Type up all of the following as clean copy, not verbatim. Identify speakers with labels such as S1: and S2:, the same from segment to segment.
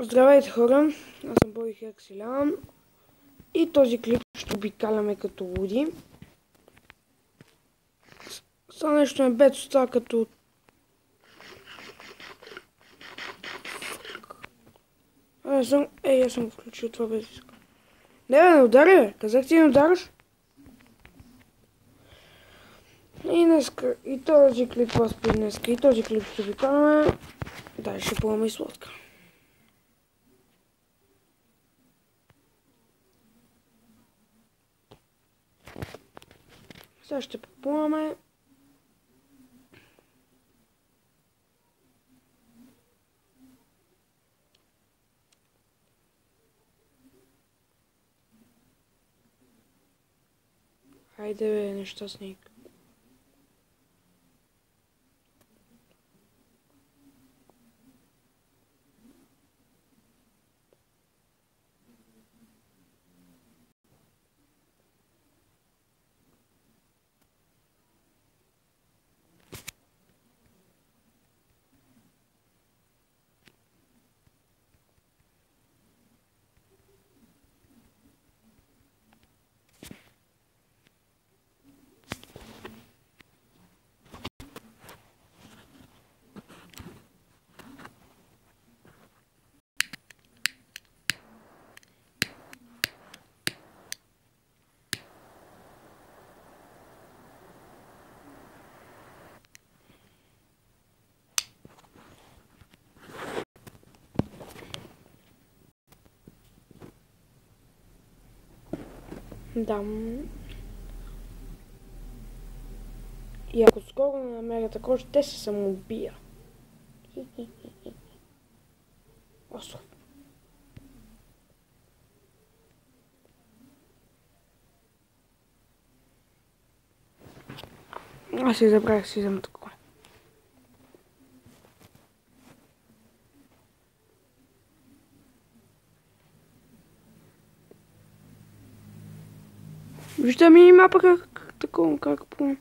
S1: Здравейте хора, аз съм Бой Хексилян и този клип ще обикаляме като луди. Сега нещо ме бе става като... аз съм го включил това без иска. Не удари бе, казах ти не удариш. И днеска, и този клип възпи днеска, и този клип ще обикаляме. Дай ще плуваме и сладка. Сега ще поплуваме. Хайде бе, нещастник. Да. И ако скоро не намеря такова, ще се самоубия. Остров. Аз си забравих си взема такова. Вижте ми мапа как такова, как по...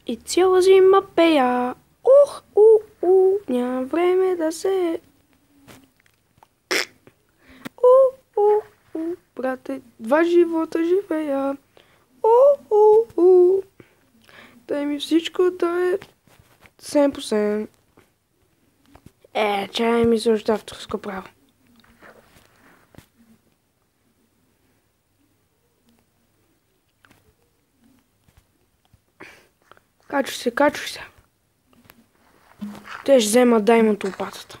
S1: И цяла зима пея. Няма време да се... Брате, два живота живея. Дай ми всичко да е 7%. Чай ми също авторско право. Качвай се. Те ще вземат даймонд лопатата.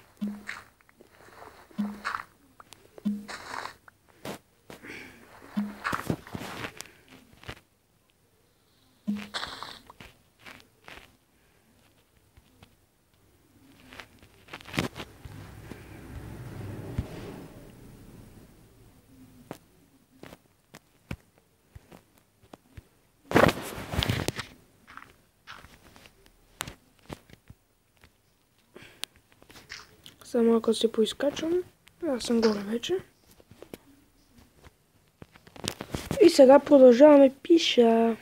S1: Само ако се поизкачвам, аз съм горе вече. И сега продължаваме пиша.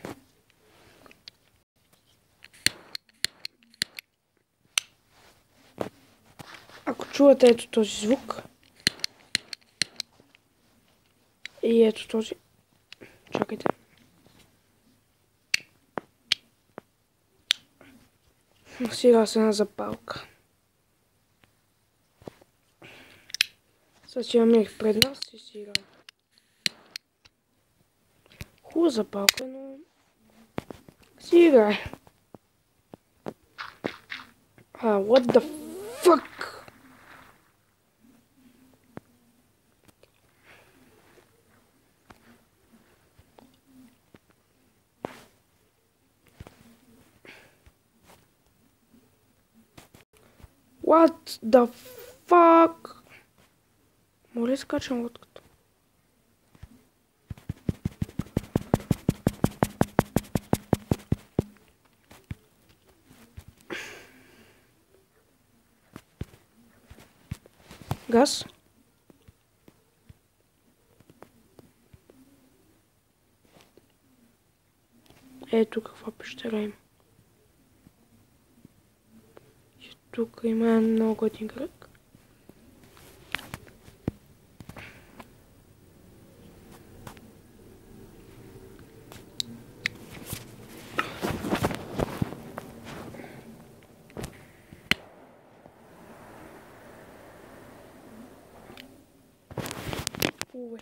S1: Ако чувате ето този звук и ето този, чакайте. Сега се една запалка. Сега си имам их пред нас и си играм. Хубава запалка, но си играе. What the fuck? What the fuck? Моля, скачам лодката. Газ. Ето каква пещера има. Тук има много готин кръг. Ой.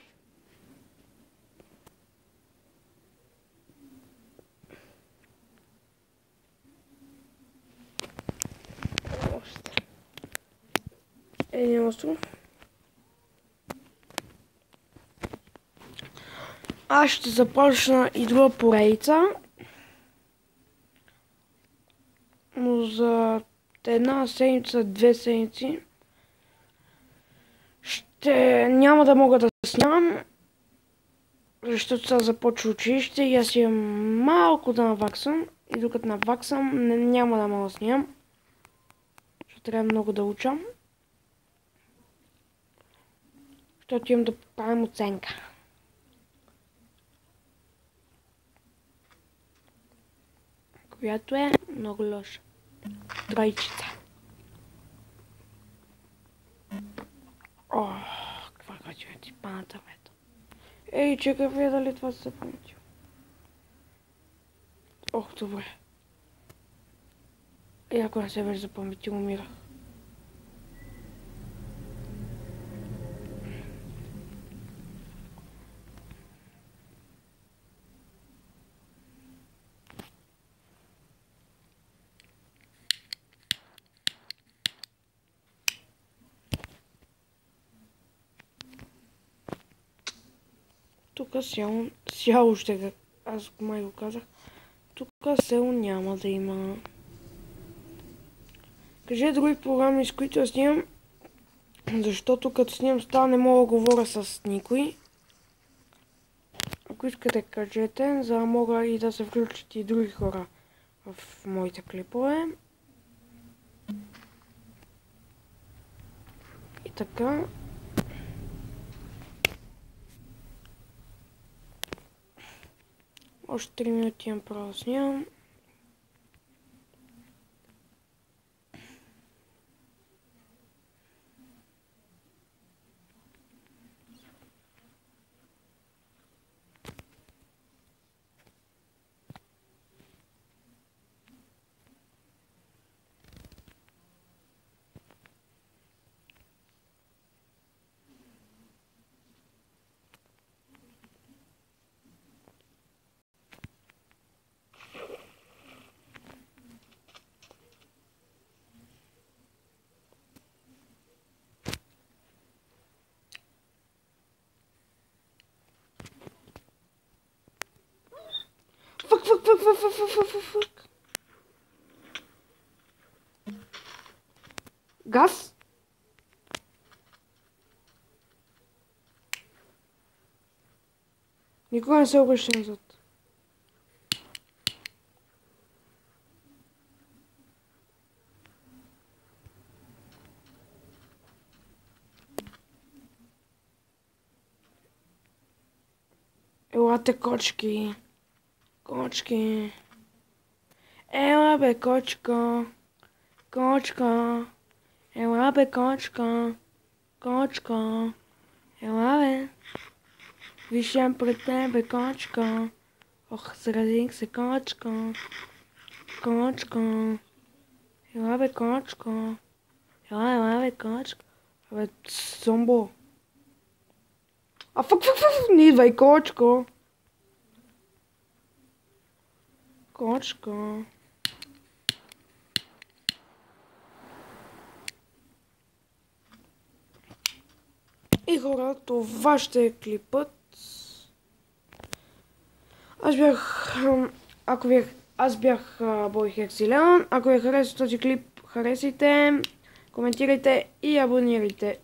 S1: Един остров. Аз ще започна и друга поредица. Но за една седмица, 2 седмици няма да мога да снимам, защото сега започва училище и аз имам малко да наваксам. И докато наваксам, няма да мога да снимам. Ще трябва много да учам. Защото имам да правим оценка. Която е много лоша. Тройчица. О, каква качва ти паната, бето. Ей, чекай, вие дали това се запаметил. Ох, добре. И ако не се беше запаметил, умирах. Тук сяло ще, аз май го казах, тук село няма да има. Кажи други програми, с които снимам, защото като снимам става не мога да говоря с никой. Ако искате, кажете, за да мога и да се включат и други хора в моите клипове. И така. Още 3 минути имам право да снимам. Фък. Газ? Никога не се обръща назад. Елате, кочки. Кочки. Ела бе, кочка. Кочка. Ела бе, кочка. Кочка. Ела бе. Виждам пред тебе, кочка. Ох, заразих се, кочка. Кочка. Ела бе, кочка. Ела бе, кочка. Абе, зомбо. А фък, не идвай, кочка. Кочка. И хора, това ще е клипът. Аз бях Бой Хексилян. Ако ви хареса този клип, харесайте, коментирайте и абонирайте.